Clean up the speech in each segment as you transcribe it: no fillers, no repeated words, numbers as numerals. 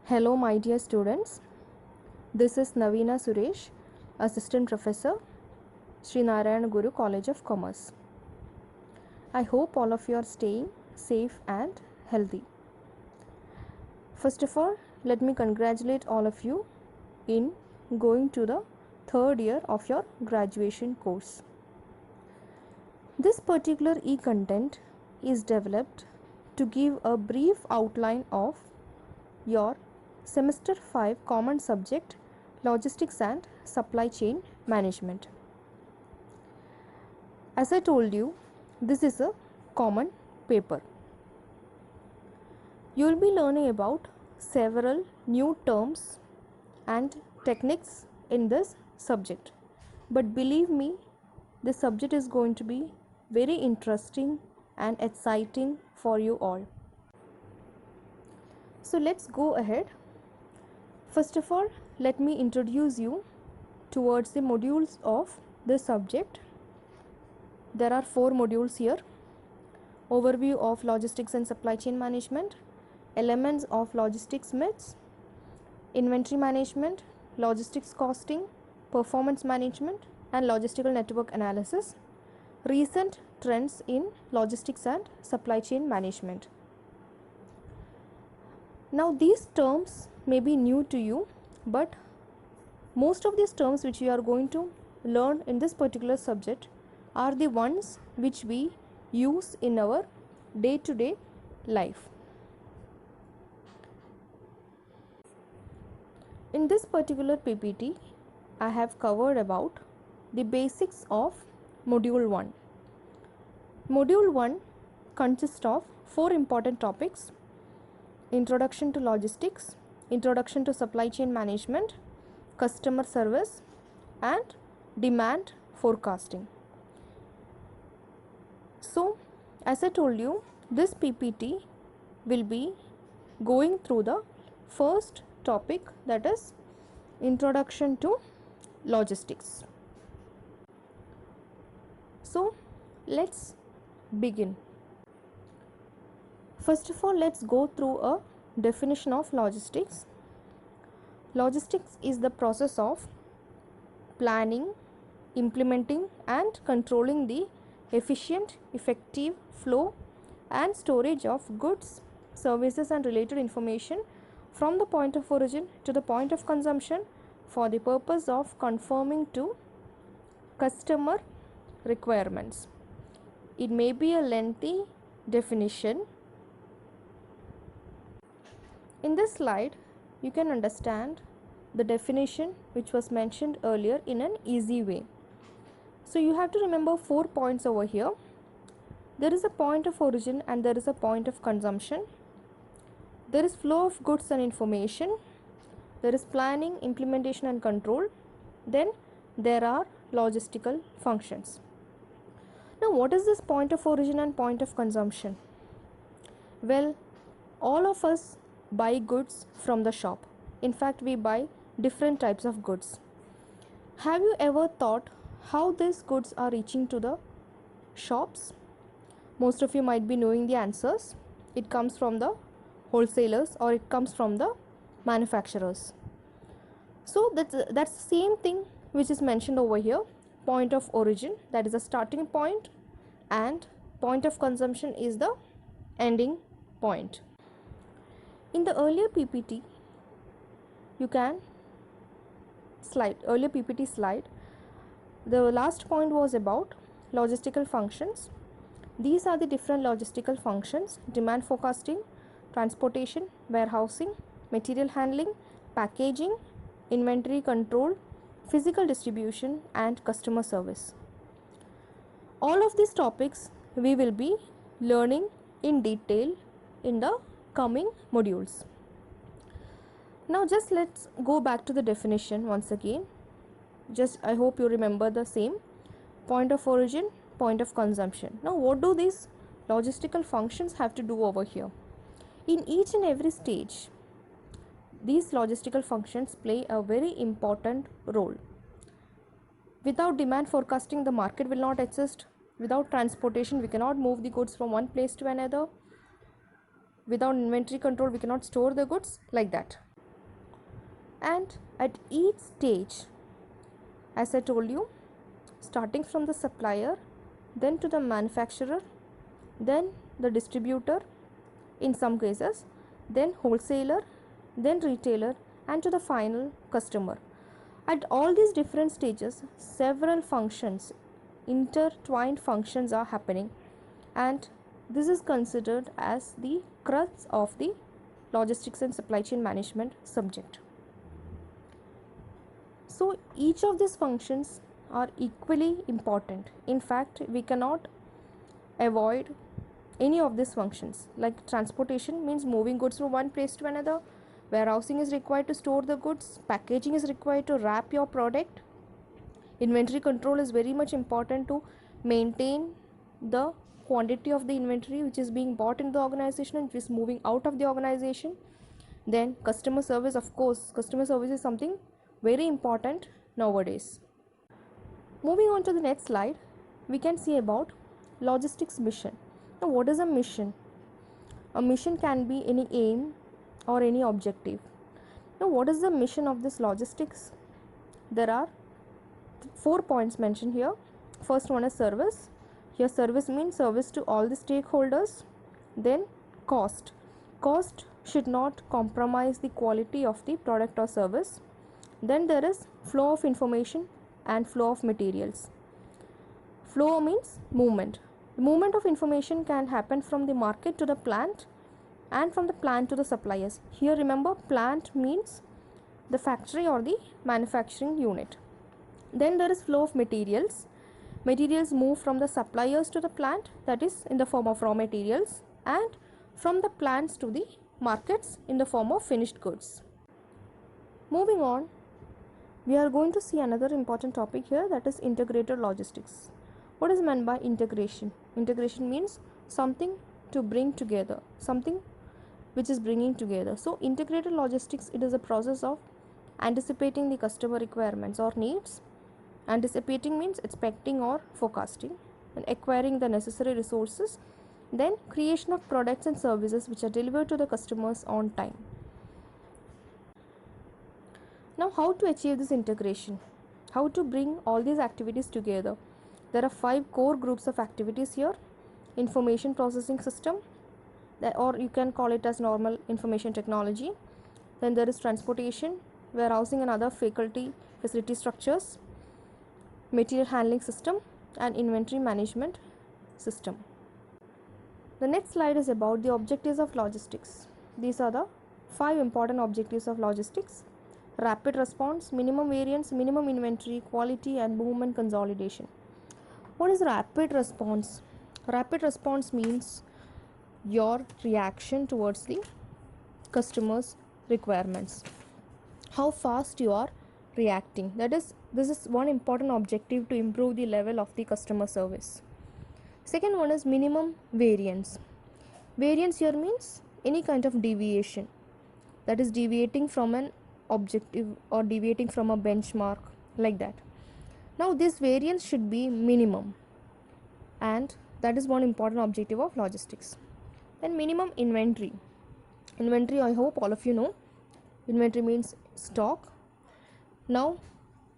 Hello, my dear students. This is Navina Suresh, Assistant Professor, Sri Narayana Guru College of Commerce. I hope all of you are staying safe and healthy. First of all, let me congratulate all of you in going to the third year of your graduation course. This particular e-content is developed to give a brief outline of your Semester 5 common subject Logistics and Supply Chain Management. As I told you, this is a common paper. You will be learning about several new terms and techniques in this subject. But believe me, this subject is going to be very interesting and exciting for you all. So let's go ahead. First of all, let me introduce you towards the modules of this subject. There are 4 modules here. Overview of Logistics and Supply Chain Management, Elements of Logistics Myths, Inventory Management, Logistics Costing, Performance Management and Logistical Network Analysis, Recent Trends in Logistics and Supply Chain Management. Now these terms may be new to you, but most of these terms which you are going to learn in this particular subject are the ones which we use in our day-to-day life. In this particular PPT, I have covered about the basics of Module 1. Module 1 consists of 4 important topics: Introduction to Logistics, Introduction to Supply Chain Management, Customer Service and Demand Forecasting. So, as I told you, this PPT will be going through the first topic, that is Introduction to Logistics. So, let's begin. First of all, let's go through a definition of logistics. Logistics is the process of planning, implementing and controlling the efficient, effective flow and storage of goods, services and related information from the point of origin to the point of consumption for the purpose of conforming to customer requirements. It may be a lengthy definition. In this slide, you can understand the definition which was mentioned earlier in an easy way. So you have to remember 4 points over here. There is a point of origin and there is a point of consumption. There is flow of goods and information. There is planning, implementation and control. Then there are logistical functions. Now what is this point of origin and point of consumption? Well, all of us buy goods from the shop. In fact, we buy different types of goods. Have you ever thought how these goods are reaching to the shops? Most of you might be knowing the answers. It comes from the wholesalers or it comes from the manufacturers. So that's the same thing which is mentioned over here. Point of origin, that is the starting point, and point of consumption is the ending point. In the earlier PPT, earlier PPT slide, the last point was about logistical functions. These are the different logistical functions: demand forecasting, transportation, warehousing, material handling, packaging, inventory control, physical distribution and customer service. All of these topics we will be learning in detail in the coming modules. Now just let's go back to the definition once again. I hope you remember the same: point of origin, point of consumption. Now what do these logistical functions have to do over here? In each and every stage, these logistical functions play a very important role. Without demand forecasting, the market will not exist. Without transportation, we cannot move the goods from one place to another. Without inventory control, we cannot store the goods, like that. And at each stage, as I told you, starting from the supplier, then to the manufacturer, then the distributor in some cases, then wholesaler, then retailer, and to the final customer. At all these different stages, several functions, intertwined functions are happening, and this is considered as the crux of the logistics and supply chain management subject. So each of these functions are equally important. In fact, we cannot avoid any of these functions. Like transportation means moving goods from one place to another, warehousing is required to store the goods, packaging is required to wrap your product, inventory control is very much important to maintain the quantity of the inventory which is being bought in the organization and which is moving out of the organization. Then customer service, of course, customer service is something very important nowadays. Moving on to the next slide, we can see about logistics mission. Now, what is a mission? A mission can be any aim or any objective. Now, what is the mission of this logistics? There are 4 points mentioned here. First one is service. Here service means service to all the stakeholders. Then cost. Cost should not compromise the quality of the product or service. Then there is flow of information and flow of materials. Flow means movement. The movement of information can happen from the market to the plant and from the plant to the suppliers. Here remember, plant means the factory or the manufacturing unit. Then there is flow of materials. Materials move from the suppliers to the plant, that is in the form of raw materials, and from the plants to the markets in the form of finished goods. Moving on, we are going to see another important topic here, that is integrated logistics. What is meant by integration? Integration means something to bring together, something which is bringing together. So integrated logistics, it is a process of anticipating the customer requirements or needs. Anticipating means expecting or forecasting, and acquiring the necessary resources, then creation of products and services which are delivered to the customers on time. Now, how to achieve this integration? How to bring all these activities together? There are 5 core groups of activities here. Information processing system, or you can call it as normal information technology. Then there is transportation, warehousing and other facility structures, material handling system, and inventory management system. The next slide is about the objectives of logistics. These are the 5 important objectives of logistics: rapid response, minimum variance, minimum inventory, quality, and movement consolidation. What is rapid response? Rapid response means your reaction towards the customer's requirements, how fast you are reacting. This is one important objective to improve the level of the customer service. Second one is minimum variance. Variance here means any kind of deviation, that is deviating from an objective or deviating from a benchmark, like that. Now this variance should be minimum, and that is one important objective of logistics. Then minimum inventory. Inventory, I hope all of you know. Inventory means stock. Now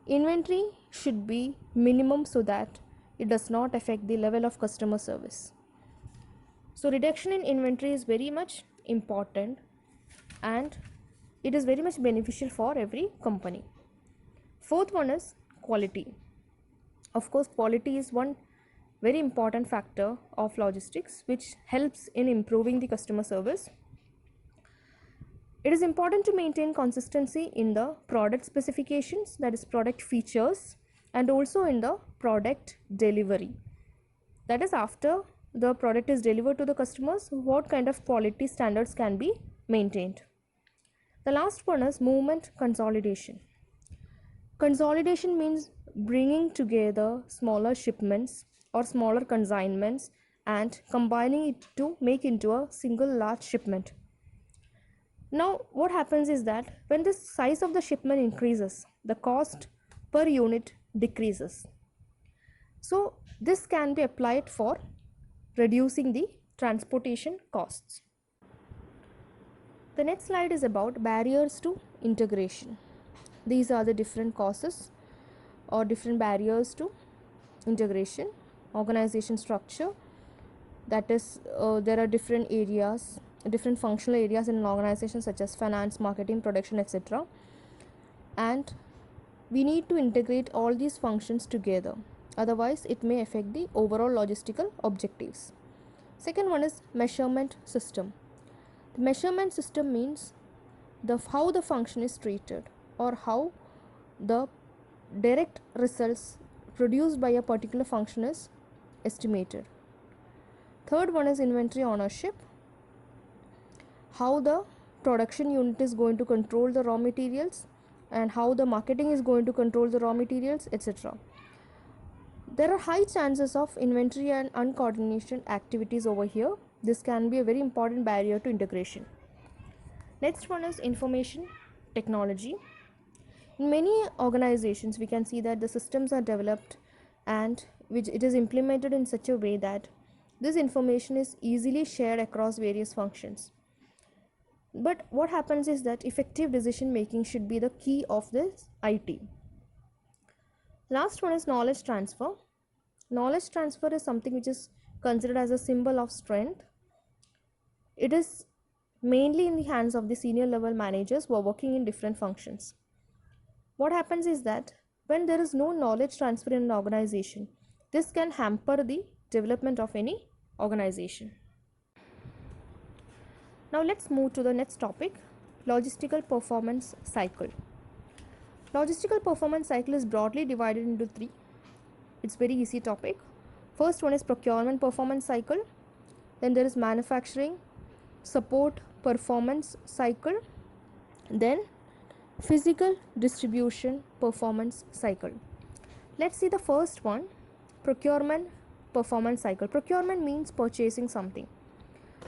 inventory should be minimum so that it does not affect the level of customer service. So reduction in inventory is very much important, and it is very much beneficial for every company. Fourth one is quality. Of course, quality is one very important factor of logistics which helps in improving the customer service. It is important to maintain consistency in the product specifications, that is product features, and also in the product delivery, that is after the product is delivered to the customers, what kind of quality standards can be maintained. The last one is movement consolidation. Consolidation means bringing together smaller shipments or smaller consignments and combining it to make into a single large shipment. Now what happens is that when the size of the shipment increases, the cost per unit decreases. So this can be applied for reducing the transportation costs. The next slide is about barriers to integration. These are the different causes or different barriers to integration. Organization structure, that is, there are different areas, different functional areas in an organization such as finance, marketing, production, etc. And we need to integrate all these functions together, otherwise it may affect the overall logistical objectives. Second one is measurement system. The measurement system means how the function is treated, or how the direct results produced by a particular function is estimated. Third one is inventory ownership, how the production unit is going to control the raw materials and how the marketing is going to control the raw materials, etc. There are high chances of inventory and uncoordination activities over here. This can be a very important barrier to integration. Next one is information technology. In many organizations, we can see that the systems are developed and which it is implemented in such a way that this information is easily shared across various functions. But what happens is that effective decision making should be the key of this IT. Last one is knowledge transfer. Knowledge transfer is something which is considered as a symbol of strength. It is mainly in the hands of the senior level managers who are working in different functions. What happens is that when there is no knowledge transfer in an organization, this can hamper the development of any organization. Now let's move to the next topic, logistical performance cycle. Logistical performance cycle is broadly divided into three. It's very easy topic. First one is procurement performance cycle. Then there is manufacturing support performance cycle. Then physical distribution performance cycle. Let's see the first one, procurement performance cycle. Procurement means purchasing something.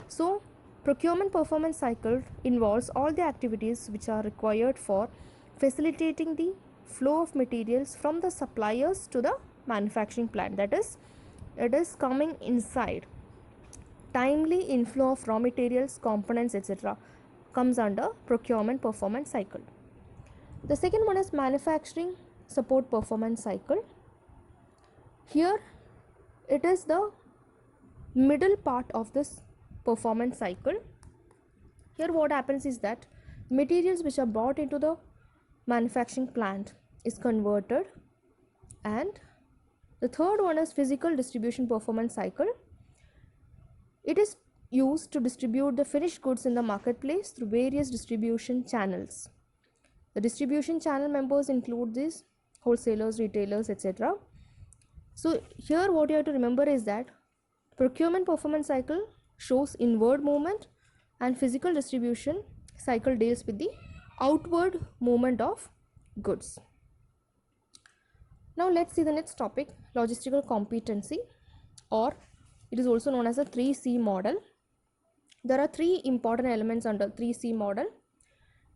So procurement performance cycle involves all the activities which are required for facilitating the flow of materials from the suppliers to the manufacturing plant. That is, it is coming inside. Timely inflow of raw materials, components, etc. comes under procurement performance cycle. The second one is manufacturing support performance cycle. Here it is the middle part of this performance cycle. Here what happens is that materials which are brought into the manufacturing plant is converted. And the third one is physical distribution performance cycle. It is used to distribute the finished goods in the marketplace through various distribution channels. The distribution channel members include these wholesalers, retailers, etc. So here what you have to remember is that procurement performance cycle shows inward movement and physical distribution cycle deals with the outward movement of goods. Now let's see the next topic, logistical competency, or it is also known as a 3C model. There are three important elements under 3C model,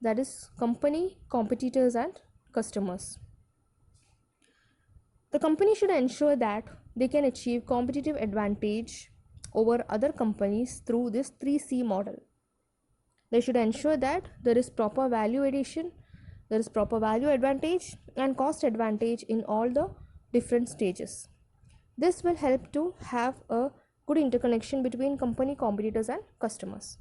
that is company, competitors and customers. The company should ensure that they can achieve competitive advantage over other companies through this 3C model. They should ensure that there is proper value addition, there is proper value advantage and cost advantage in all the different stages. This will help to have a good interconnection between company, competitors and customers.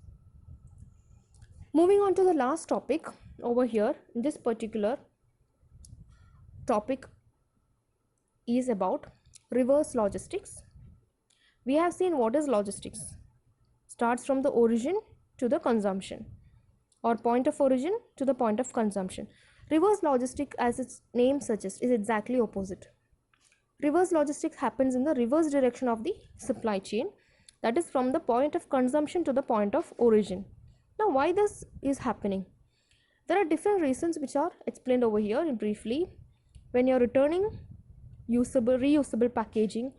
Moving on to the last topic over here, this particular topic is about reverse logistics. We have seen what is logistics. Starts from the origin to the consumption, or point of origin to the point of consumption. Reverse logistics, as its name suggests, is exactly opposite. Reverse logistics happens in the reverse direction of the supply chain, that is from the point of consumption to the point of origin. Now why this is happening? There are different reasons which are explained over here briefly. When you are returning reusable packaging,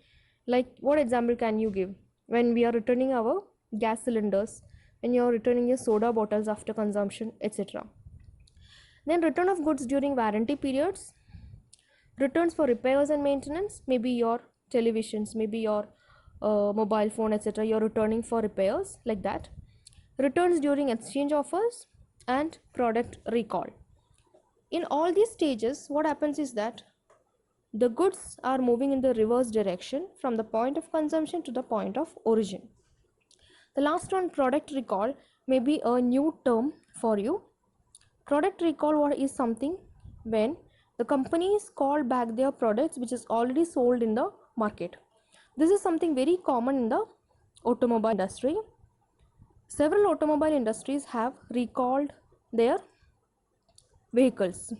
like what example can you give? When we are returning our gas cylinders, when you are returning your soda bottles after consumption, etc. Then return of goods during warranty periods, returns for repairs and maintenance, maybe your televisions, maybe your mobile phone, etc. you're returning for repairs, like that. Returns during exchange offers and product recall. In all these stages, what happens is that the goods are moving in the reverse direction from the point of consumption to the point of origin. The last one, product recall, may be a new term for you. Product recall is something when the companies call back their products which is already sold in the market. This is something very common in the automobile industry. Several automobile industries have recalled their vehicles.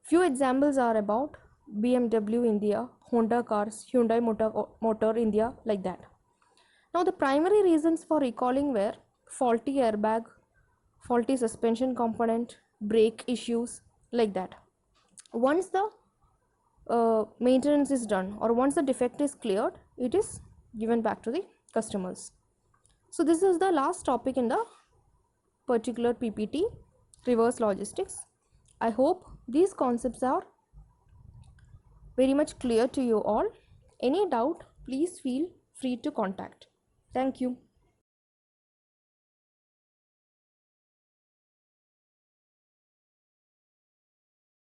Few examples are about BMW India, Honda cars, Hyundai Motor India, like that. Now the primary reasons for recalling were faulty airbag, faulty suspension component, brake issues, like that. Once the maintenance is done or once the defect is cleared, it is given back to the customers. So this is the last topic in the particular PPT, reverse logistics. I hope these concepts are very much clear to you all. Any doubt, please feel free to contact. Thank you.